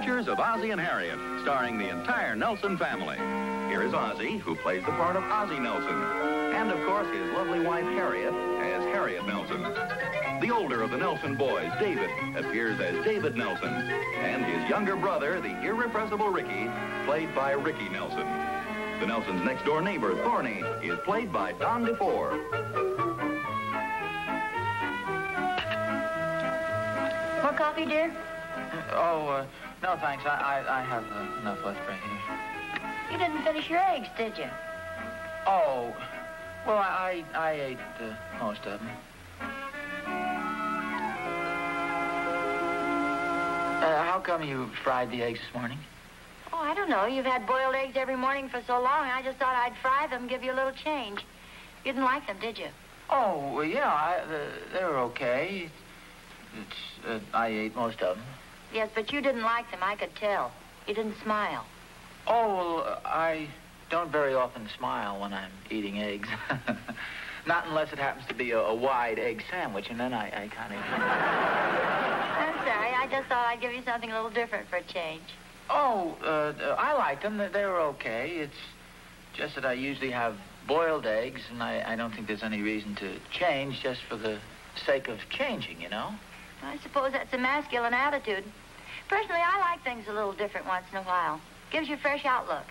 adventures of Ozzie and Harriet, starring the entire Nelson family. Here is Ozzie, who plays the part of Ozzie Nelson. And, of course, his lovely wife, Harriet, as Harriet Nelson. The older of the Nelson boys, David, appears as David Nelson. And his younger brother, the irrepressible Ricky, played by Ricky Nelson. The Nelsons' next-door neighbor, Thorny, is played by Don DeFore. More coffee, dear? No, thanks. I have enough left right here. You didn't finish your eggs, did you? Oh, well, I ate most of them. How come you fried the eggs this morning? Oh, I don't know. You've had boiled eggs every morning for so long, I just thought I'd fry them, give you a little change. You didn't like them, did you? Oh, well, yeah, they were okay. I ate most of them. Yes, but you didn't like them, I could tell. You didn't smile. Oh, well, I don't very often smile when I'm eating eggs. Not unless it happens to be a wide egg sandwich, and then I kind of... I'm sorry, I just thought I'd give you something a little different for a change. Oh, I liked them. They were okay. It's just that I usually have boiled eggs, and I don't think there's any reason to change just for the sake of changing, you know? I suppose that's a masculine attitude. Personally, I like things a little different once in a while. Gives you a fresh outlook.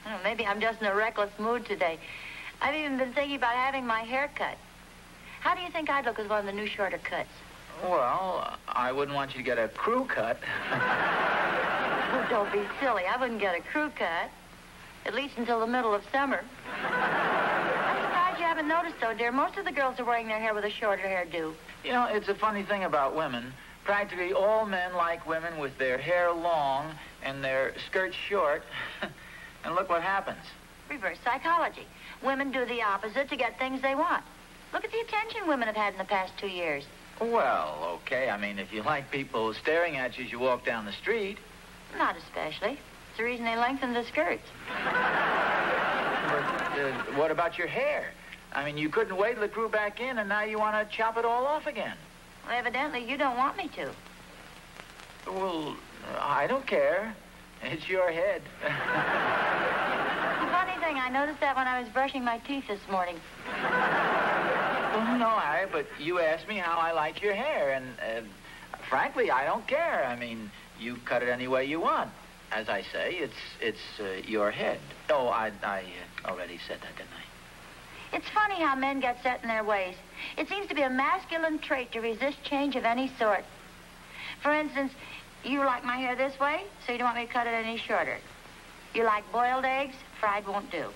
I don't know, maybe I'm just in a reckless mood today. I've even been thinking about having my hair cut. How do you think I'd look with one of the new shorter cuts? Well, I wouldn't want you to get a crew cut. Oh, don't be silly. I wouldn't get a crew cut. At least until the middle of summer. I'm surprised you haven't noticed, though, dear. Most of the girls are wearing their hair with a shorter hairdo. You know, it's a funny thing about women. Practically all men like women with their hair long and their skirts short. And look what happens. Reverse psychology. Women do the opposite to get things they want. Look at the attention women have had in the past 2 years. Well, okay. I mean, if you like people staring at you as you walk down the street. Not especially. It's the reason they lengthen the skirts. But what about your hair? I mean, you couldn't wait till it grew back in, and now you want to chop it all off again. Well, evidently, you don't want me to. Well, I don't care. It's your head. Funny thing, I noticed that when I was brushing my teeth this morning. Well, no, Harry, but you asked me how I like your hair, and frankly, I don't care. I mean, you cut it any way you want. As I say, it's your head. Oh, I already said that, didn't I? It's funny how men get set in their ways. It seems to be a masculine trait to resist change of any sort. For instance, you like my hair this way, so you don't want me to cut it any shorter. You like boiled eggs, fried won't do.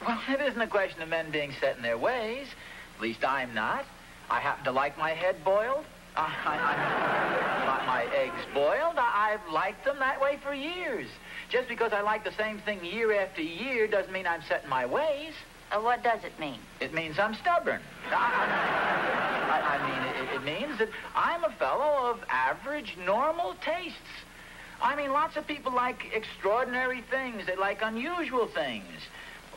Well, it isn't a question of men being set in their ways. At least I'm not. I happen to like my head boiled. My eggs boiled. I've liked them that way for years. Just because I like the same thing year after year doesn't mean I'm set in my ways. What does it mean? It means I'm stubborn. I mean, it means that I'm a fellow of average, normal tastes. I mean, lots of people like extraordinary things. They like unusual things.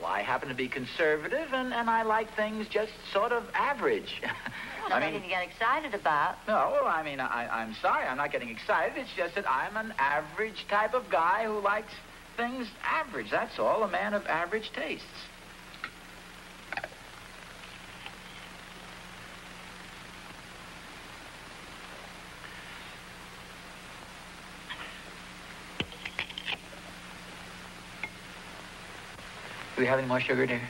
Well, I happen to be conservative, and I like things just sort of average. Well, nothing to get excited about. No, well, I mean, I'm sorry. I'm not getting excited. It's just that I'm an average type of guy who likes things average. That's all, a man of average tastes. Do we have any more sugar, dear?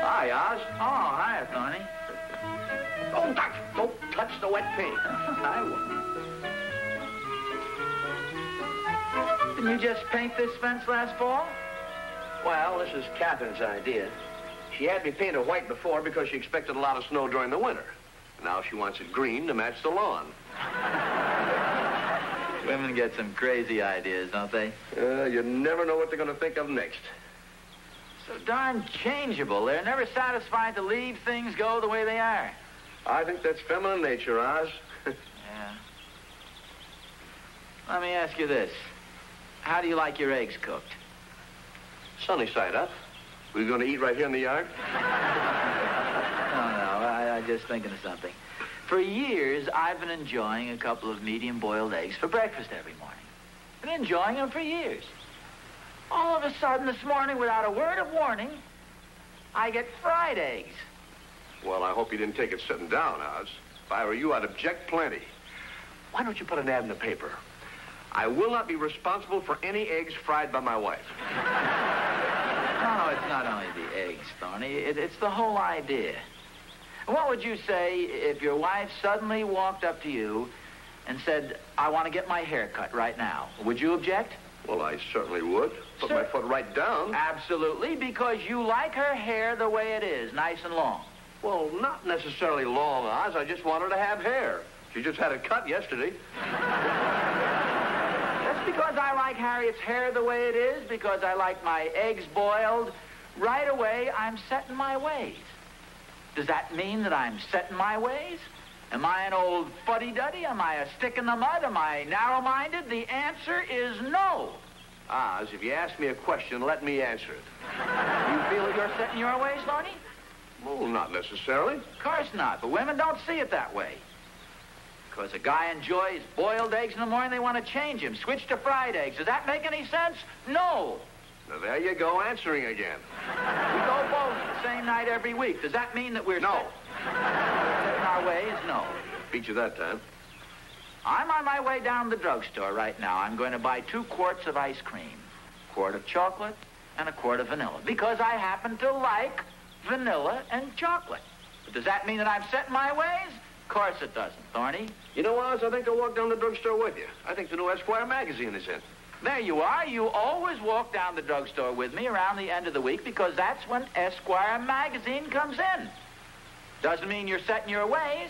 Hi, Oz. Oh, hi, Thorny. Don't touch the wet paint. I won't. Didn't you just paint this fence last fall? Well, this is Catherine's idea. She had me paint it white before because she expected a lot of snow during the winter. Now she wants it green to match the lawn. Women get some crazy ideas, don't they? You never know what they're going to think of next. So darn changeable. They're never satisfied to leave things go the way they are. I think that's feminine nature, Oz. Yeah. Let me ask you this. How do you like your eggs cooked? Sunny side up. We're going to eat right here in the yard? just thinking of something. For years, I've been enjoying a couple of medium-boiled eggs for breakfast every morning. Been enjoying them for years. All of a sudden, this morning, without a word of warning, I get fried eggs. Well, I hope you didn't take it sitting down, Oz. If I were you, I'd object plenty. Why don't you put an ad in the paper? I will not be responsible for any eggs fried by my wife. No, it's not only the eggs, Thorny. It's the whole idea. What would you say if your wife suddenly walked up to you and said, I want to get my hair cut right now? Would you object? Well, I certainly would. Put my foot right down. Absolutely, because you like her hair the way it is, nice and long. Well, not necessarily long, Oz. I just want her to have hair. She just had it cut yesterday. That's because I like Harriet's hair the way it is, because I like my eggs boiled. Right away, I'm set in my ways. Does that mean that I'm set in my ways? Am I an old fuddy-duddy? Am I a stick in the mud? Am I narrow-minded? The answer is no. Oz, if you ask me a question, let me answer it. You feel that you're set in your ways, Thorny? Well, not necessarily. Of course not, but women don't see it that way. Because a guy enjoys boiled eggs in the morning, they want to change him, switch to fried eggs. Does that make any sense? No. Now, there you go, answering again. We go bowling the same night every week. Does that mean that we're No. set in our ways? No. Beat you that time. I'm on my way down to the drugstore right now. I'm going to buy 2 quarts of ice cream, a quart of chocolate, and a quart of vanilla, because I happen to like vanilla and chocolate. But does that mean that I'm set in my ways? Of course it doesn't, Thorny. You know, Oz, I think I'll walk down to the drugstore with you. I think the new Esquire magazine is in. There you are. You always walk down the drugstore with me around the end of the week because that's when Esquire magazine comes in. Doesn't mean you're set in your ways.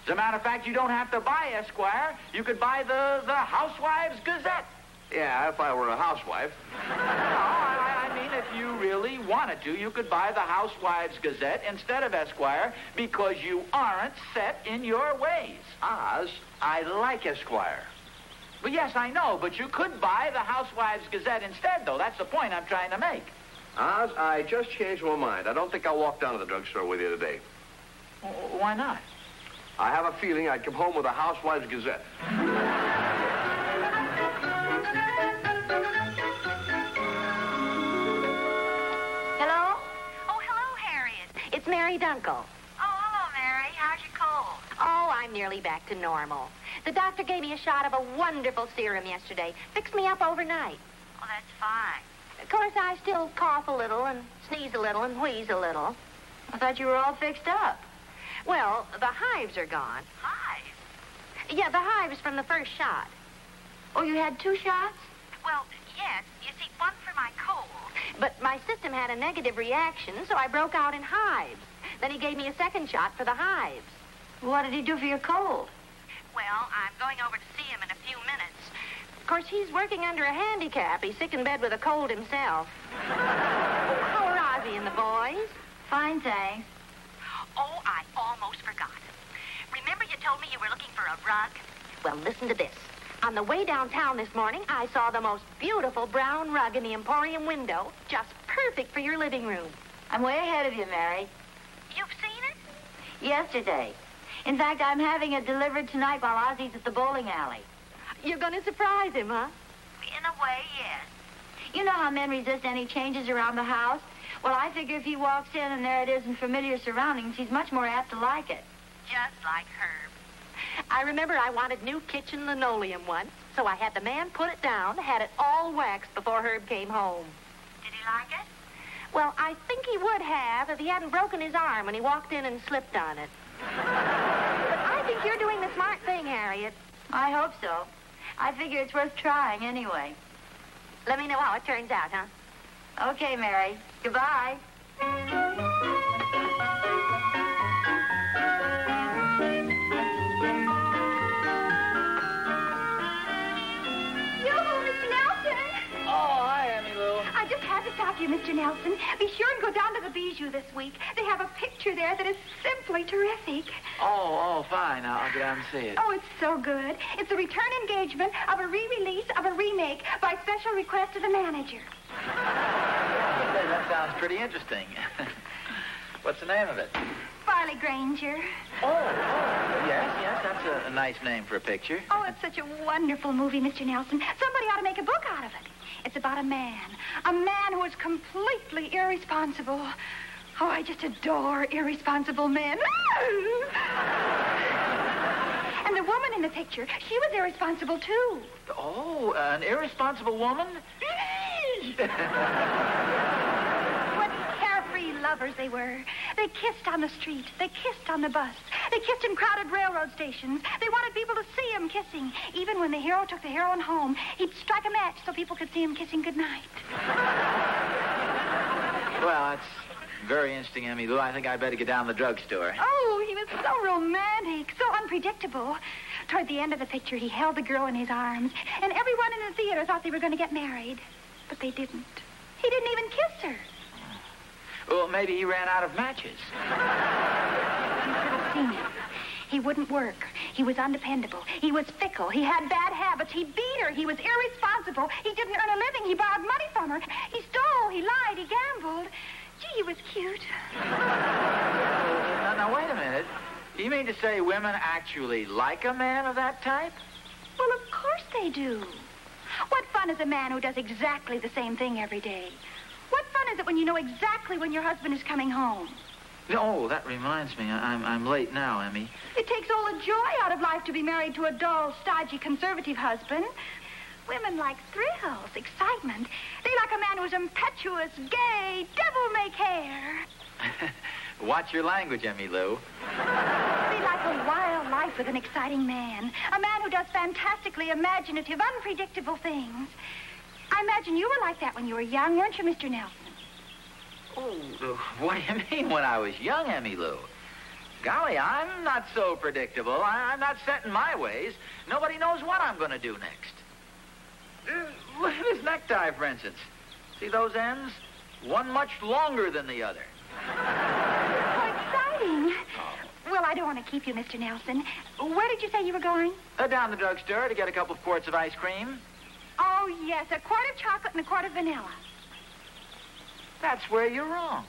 As a matter of fact, you don't have to buy Esquire. You could buy the Housewives Gazette. Yeah, if I were a housewife. No, I mean, if you really wanted to, you could buy the Housewives Gazette instead of Esquire because you aren't set in your ways. Oz, I like Esquire. Well, yes, I know, but you could buy the Housewives Gazette instead, though. That's the point I'm trying to make. Oz, I just changed my mind. I don't think I'll walk down to the drugstore with you today. Why not? I have a feeling I'd come home with a Housewives Gazette. Hello? Oh, hello, Harriet. It's Mary Dunkel. Oh, hello, Mary. How's your cold? Oh, I'm nearly back to normal. The doctor gave me a shot of a wonderful serum yesterday. Fixed me up overnight. Oh, that's fine. Of course, I still cough a little and sneeze a little and wheeze a little. I thought you were all fixed up. Well, the hives are gone. Hives? Yeah, the hives from the first shot. Oh, you had 2 shots? Well, yes. You see, one for my cold. But my system had a negative reaction, so I broke out in hives. Then he gave me a second shot for the hives. What did he do for your cold? Well, I'm going over to see him in a few minutes. Of course, he's working under a handicap. He's sick in bed with a cold himself. How are Ozzie and the boys? Fine, thanks. Oh, I almost forgot. Remember you told me you were looking for a rug? Well, listen to this. On the way downtown this morning, I saw the most beautiful brown rug in the Emporium window. Just perfect for your living room. I'm way ahead of you, Mary. You've seen it? Yesterday. In fact, I'm having it delivered tonight while Ozzie's at the bowling alley. You're going to surprise him, huh? In a way, yes. You know how men resist any changes around the house? Well, I figure if he walks in and there it is in familiar surroundings, he's much more apt to like it. Just like Herb. I remember I wanted new kitchen linoleum once, so I had the man put it down, had it all waxed before Herb came home. Did he like it? Well, I think he would have if he hadn't broken his arm when he walked in and slipped on it. But I think you're doing the smart thing, Harriet. I hope so. I figure it's worth trying anyway. Let me know how it turns out, huh? Okay, Mary. Goodbye. I just had to stop you, Mr. Nelson. Be sure and go down to the Bijou this week. They have a picture there that is simply terrific. Oh, fine. I'll get down and see it. Oh, it's so good. It's a return engagement of a re-release of a remake by special request of the manager. That sounds pretty interesting. What's the name of it? Fire Riley Granger. Oh, yes, that's a nice name for a picture. Oh, it's such a wonderful movie, Mr. Nelson. Somebody ought to make a book out of it. It's about a man who is completely irresponsible. Oh, I just adore irresponsible men. And the woman in the picture, she was irresponsible, too. Oh, an irresponsible woman? What carefree lovers they were. They kissed on the street. They kissed on the bus. They kissed in crowded railroad stations. They wanted people to see them kissing. Even when the hero took the heroine home, he'd strike a match so people could see him kissing goodnight. Well, that's very interesting, Emmy Lou. I think I'd better get down to the drugstore. Oh, he was so romantic, so unpredictable. Toward the end of the picture, he held the girl in his arms, and everyone in the theater thought they were going to get married. But they didn't. He didn't even kiss her. Well, maybe he ran out of matches. You should have seen him. He wouldn't work. He was undependable. He was fickle. He had bad habits. He beat her. He was irresponsible. He didn't earn a living. He borrowed money from her. He stole. He lied. He gambled. Gee, he was cute. Now, wait a minute. You mean to say women actually like a man of that type? Well, of course they do. What fun is a man who does exactly the same thing every day? What fun is it when you know exactly when your husband is coming home? Oh, that reminds me. I'm late now, Emmy. It takes all the joy out of life to be married to a dull, stodgy, conservative husband. Women like thrills, excitement. They like a man who's impetuous, gay, devil-may-care. Watch your language, Emmy Lou. They like a wild life with an exciting man. A man who does fantastically imaginative, unpredictable things. I imagine you were like that when you were young, weren't you, Mr. Nelson? Oh, what do you mean when I was young, Emmy Lou? Golly, I'm not so predictable. I'm not set in my ways. Nobody knows what I'm going to do next. Look at this necktie, for instance. See those ends? One much longer than the other. How exciting. Well, I don't want to keep you, Mr. Nelson. Where did you say you were going? Down the drugstore to get a couple of quarts of ice cream. Oh, yes, a quart of chocolate and a quart of vanilla. That's where you're wrong.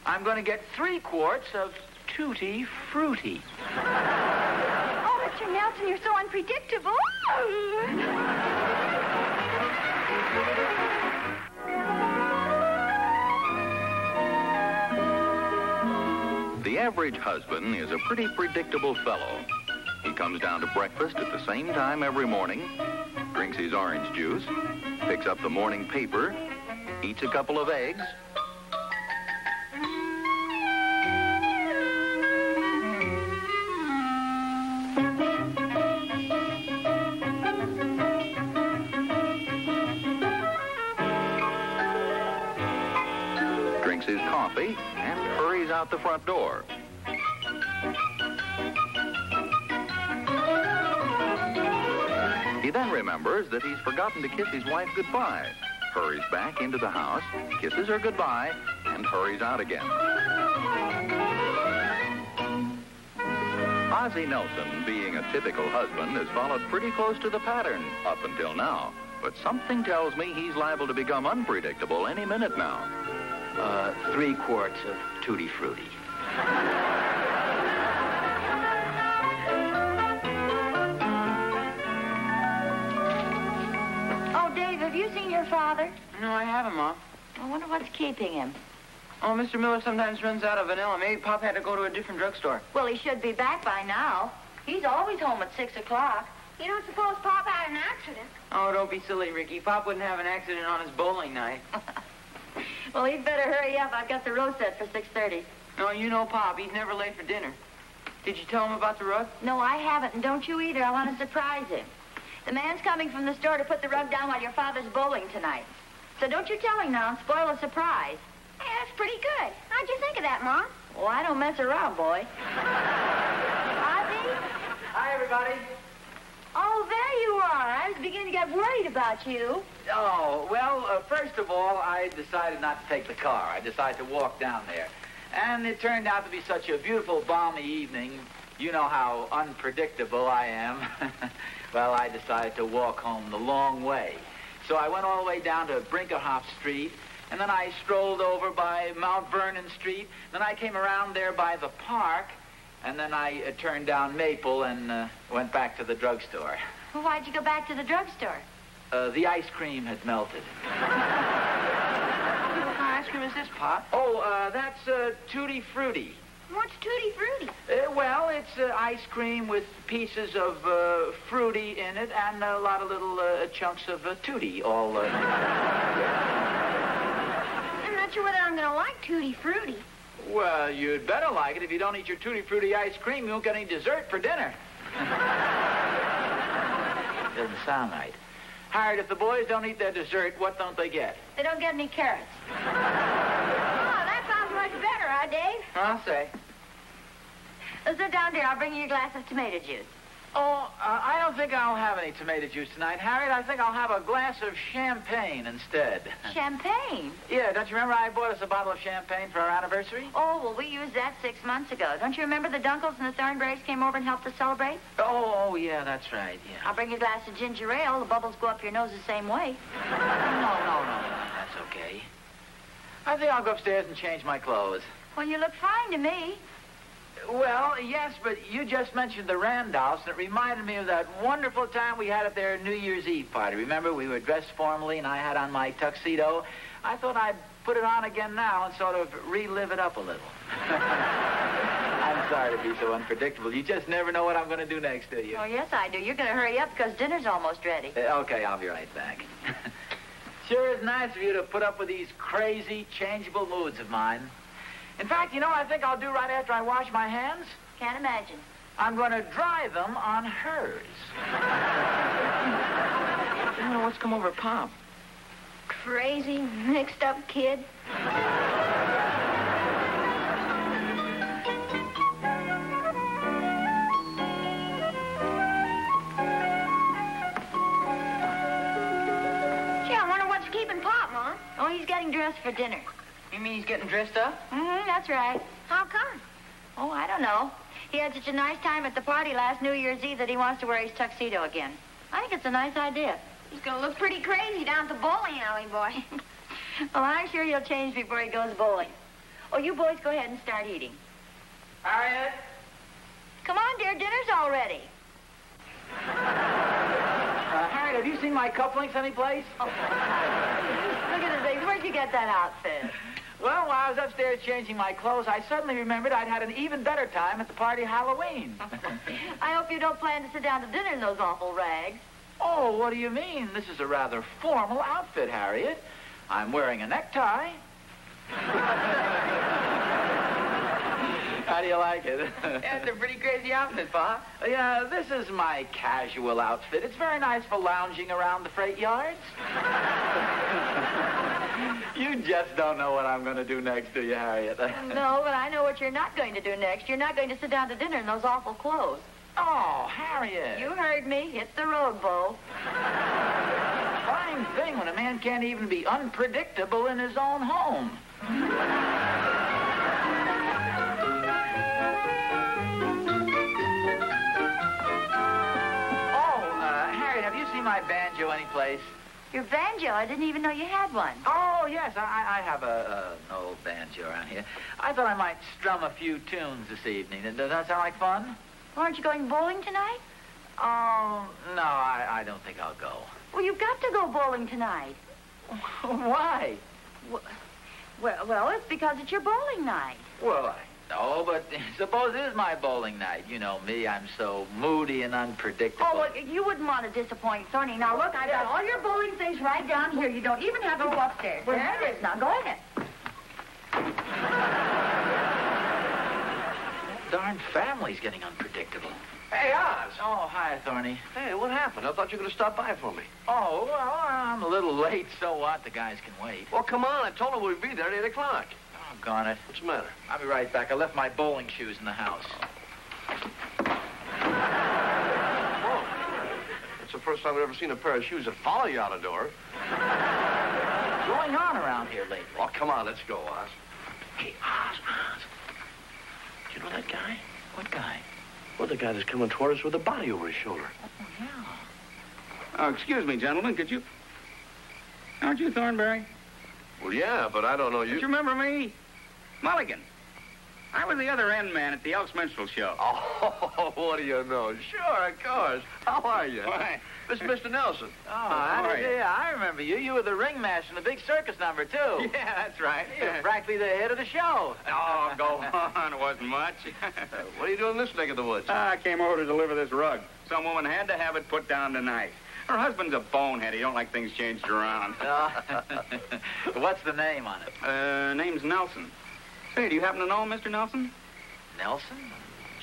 I'm going to get 3 quarts of Tutti Frutti. Oh, Mr. Nelson, you're so unpredictable. The average husband is a pretty predictable fellow. He comes down to breakfast at the same time every morning, drinks his orange juice, picks up the morning paper, eats a couple of eggs, drinks his coffee, and hurries out the front door. He then remembers that he's forgotten to kiss his wife goodbye, hurries back into the house, kisses her goodbye, and hurries out again. Ozzie Nelson, being a typical husband, has followed pretty close to the pattern up until now. But something tells me he's liable to become unpredictable any minute now. 3 quarts of Tutti Frutti. Oh, Dave, have you seen your father? No, I haven't, Mom. I wonder what's keeping him. Oh, Mr. Miller sometimes runs out of vanilla. Maybe Pop had to go to a different drugstore. Well, he should be back by now. He's always home at 6 o'clock. You don't suppose Pop had an accident? Oh, don't be silly, Ricky. Pop wouldn't have an accident on his bowling night. Well, he'd better hurry up. I've got the roast set for 6:30. No, you know Pop. He's never late for dinner. Did you tell him about the rug? No, I haven't, and don't you either. I want to surprise him. The man's coming from the store to put the rug down while your father's bowling tonight. So don't you tell him now and spoil the surprise. Hey, that's pretty good. How'd you think of that, Mom? Well, I don't mess around, boy. Ozzie? Hi, everybody. Oh, there you are. I was beginning to get worried about you. Oh, well, first of all, I decided not to take the car. I decided to walk down there. And it turned out to be such a beautiful, balmy evening. You know how unpredictable I am. Well, I decided to walk home the long way. So I went all the way down to Brinkerhoff Street, and then I strolled over by Mount Vernon Street, then I came around there by the park, and then I turned down Maple and went back to the drugstore. Well, why'd you go back to the drugstore? The ice cream had melted. What kind of ice cream is this, Pop? Oh, that's Tutti Frutti. What's Tutti Frutti? Well, it's ice cream with pieces of fruity in it and a lot of little chunks of tutti all... I'm not sure whether I'm going to like Tutti Frutti. Well, you'd better like it. If you don't eat your Tutti Frutti ice cream, you won't get any dessert for dinner. Doesn't sound right. Harriet, if the boys don't eat their dessert, what don't they get? They don't get any carrots. Oh, that sounds much better, huh, Dave? I'll say. Let's sit down there. I'll bring you a glass of tomato juice. Oh, I don't think I'll have any tomato juice tonight, Harriet. I think I'll have a glass of champagne instead. Champagne? Yeah, don't you remember I bought us a bottle of champagne for our anniversary? Oh, well, we used that 6 months ago. Don't you remember the Dunkles and the Thornberrys came over and helped us celebrate? Oh, yeah, that's right, yeah. I'll bring you a glass of ginger ale. The bubbles go up your nose the same way. No, that's okay. I think I'll go upstairs and change my clothes. Well, you look fine to me. Well, yes, but you just mentioned the Randolphs, and it reminded me of that wonderful time we had at their New Year's Eve party. Remember, we were dressed formally, and I had on my tuxedo. I thought I'd put it on again now and sort of relive it up a little. I'm sorry to be so unpredictable. You just never know what I'm going to do next, do you? Oh, yes, I do. You're going to hurry up because dinner's almost ready. Okay, I'll be right back. Sure is nice of you to put up with these crazy, changeable moods of mine. In fact, you know, I think I'll do right after I wash my hands. Can't imagine. I'm going to dry them on hers. I don't know what's come over Pop. Crazy, mixed up kid. Gee, I wonder what's keeping Pop, Mom. Oh, he's getting dressed for dinner. You mean he's getting dressed up? Mm-hmm, that's right. How come? Oh, I don't know. He had such a nice time at the party last New Year's Eve that he wants to wear his tuxedo again. I think it's a nice idea. He's going to look pretty crazy down at the bowling alley, boy. Well, I'm sure he'll change before he goes bowling. Oh, you boys go ahead and start eating. Harriet? Come on, dear, dinner's all ready. Harriet, have you seen my cufflinks anyplace? Oh. Look at the things. Where'd you get that outfit? Well, while I was upstairs changing my clothes, I suddenly remembered I'd had an even better time at the party Halloween. I hope you don't plan to sit down to dinner in those awful rags. Oh, what do you mean? This is a rather formal outfit, Harriet. I'm wearing a necktie. How do you like it? Yeah, it's a pretty crazy outfit, Pop. Yeah, this is my casual outfit. It's very nice for lounging around the freight yards. You just don't know what I'm going to do next, do you, Harriet? No, but I know what you're not going to do next. You're not going to sit down to dinner in those awful clothes. Oh, Harriet. You heard me. Hit the road, Bo. Fine thing when a man can't even be unpredictable in his own home. Harriet, have you seen my banjo anyplace? Your banjo? I didn't even know you had one. Oh, yes, I have an old banjo around here. I thought I might strum a few tunes this evening. Does that sound like fun? Aren't you going bowling tonight? Oh, no, I don't think I'll go. Well, you've got to go bowling tonight. Why? Well, it's because it's your bowling night. Well, I know, but suppose it is my bowling night. You know me, I'm so moody and unpredictable. Oh, well, you wouldn't want to disappoint Thorny. Now, look, I've got all your bowling things right down here. You don't even have to go upstairs. There it is. Now, go ahead. Darn family's getting unpredictable. Hey, Oz. Oh, hi, Thorny. Hey, what happened? I thought you were going to stop by for me. Oh, well, I'm a little late. So what? The guys can wait. Well, come on. I told them we'd be there at 8 o'clock. Oh, gone it. What's the matter? I'll be right back. I left my bowling shoes in the house. Oh. That's the first time I've ever seen a pair of shoes that follow you out the door. What's going on around here lately? Oh, come on. Let's go, Oz. Hey, Oz. Do you know that guy? What guy? Well, the guy that's coming toward us with a body over his shoulder. Oh, yeah. Oh, excuse me, gentlemen. Could you... Aren't you Thornberry? Well, yeah, but I don't know you. Don't you remember me? Mulligan. I was the other end man at the Elks Minstrel Show. Oh, what do you know? Sure, of course. How are you? Why? This is Mr. Nelson. Yeah, I remember you. You were the ringmaster in the big circus number, too. Yeah, that's right. You're practically the head of the show. Oh, go on. It wasn't much. What are you doing in this neck of the woods? I came over to deliver this rug. Some woman had to have it put down tonight. Her husband's a bonehead. He don't like things changed around. What's the name on it? Name's Nelson. Say, do you happen to know him, Mr. Nelson? Nelson?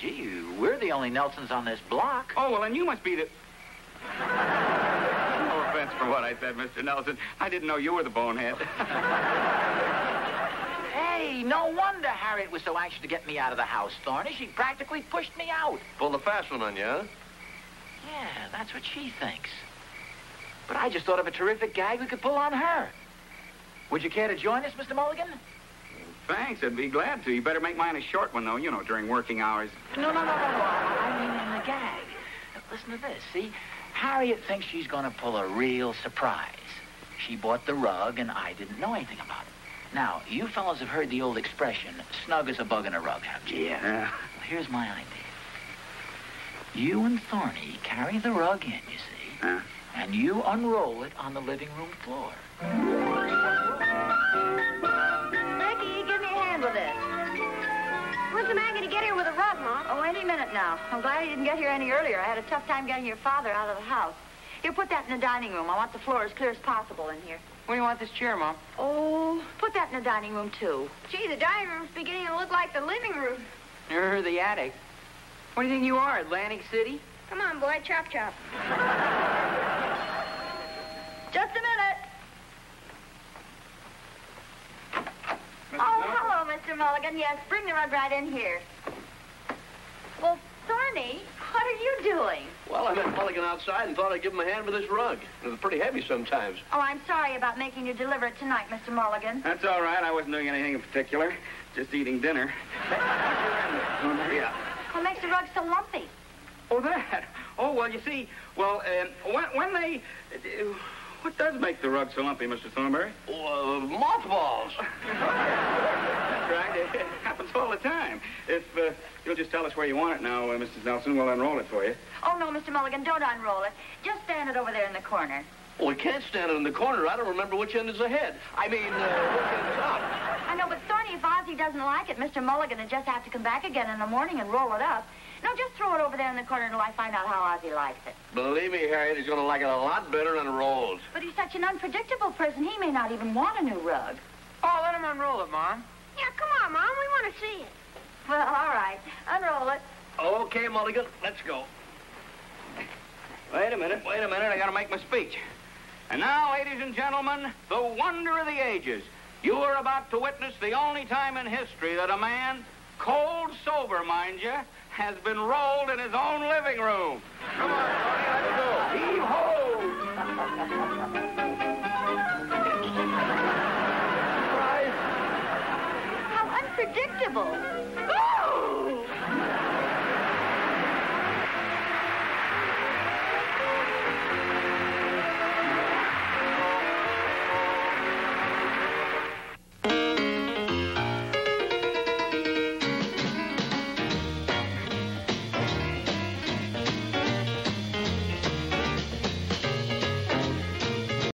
Gee, we're the only Nelsons on this block. Oh, well, then you must be the... No offense for what I said, Mr. Nelson. I didn't know you were the bonehead. Hey, no wonder Harriet was so anxious to get me out of the house, Thorny. She practically pushed me out. Pulled a fast one on you, huh? Yeah, that's what she thinks. But I just thought of a terrific gag we could pull on her. Would you care to join us, Mr. Mulligan? Thanks, I'd be glad to. You better make mine a short one, though, you know, during working hours. No. I mean in the gag. Listen to this, see? Harriet thinks she's going to pull a real surprise. She bought the rug, and I didn't know anything about it. Now, you fellas have heard the old expression, snug as a bug in a rug, haven't you? Yeah. Well, here's my idea. You and Thorny carry the rug in, you see, and you unroll it on the living room floor. Ricky, give me a hand with this. When's the man going to get here with a rug, Mom? Oh, any minute now. I'm glad he didn't get here any earlier. I had a tough time getting your father out of the house. Here, put that in the dining room. I want the floor as clear as possible in here. Where do you want this chair, Mom? Oh, put that in the dining room, too. Gee, the dining room's beginning to look like the living room. Or the attic. What do you think you are, Atlantic City? Come on, boy, chop, chop. Just a minute. Oh, hello, Mr. Mulligan. Yes, bring the rug right in here. Well, Thorny, what are you doing? Well, I met Mulligan outside and thought I'd give him a hand with this rug. It was pretty heavy sometimes. Oh, I'm sorry about making you deliver it tonight, Mr. Mulligan. That's all right. I wasn't doing anything in particular. Just eating dinner. Yeah. What makes the rug so lumpy? Oh, that. Oh, well, you see, well, when they... what does make the rug so lumpy, Mr. Thornberry? Mothballs. That's right. It happens all the time. If you'll just tell us where you want it now, Mrs. Nelson, we'll unroll it for you. Oh, no, Mr. Mulligan, don't unroll it. Just stand it over there in the corner. Well, we can't stand it in the corner. I don't remember which end is the head. I mean, which end is up. I know, but Thorny, if Ozzie doesn't like it, Mr. Mulligan will just have to come back again in the morning and roll it up. No, just throw it over there in the corner until I find out how Ozzie likes it. Believe me, Harriet, he's going to like it a lot better unrolled. But he's such an unpredictable person, he may not even want a new rug. Oh, let him unroll it, Mom. Yeah, come on, Mom. We want to see it. Well, all right. Unroll it. Okay, Mulligan, let's go. Wait a minute. I got to make my speech. And now, ladies and gentlemen, the wonder of the ages. You are about to witness the only time in history that a man, cold sober, mind you, has been rolled in his own living room. Come on, Tony, let's go. Heave-ho! How unpredictable.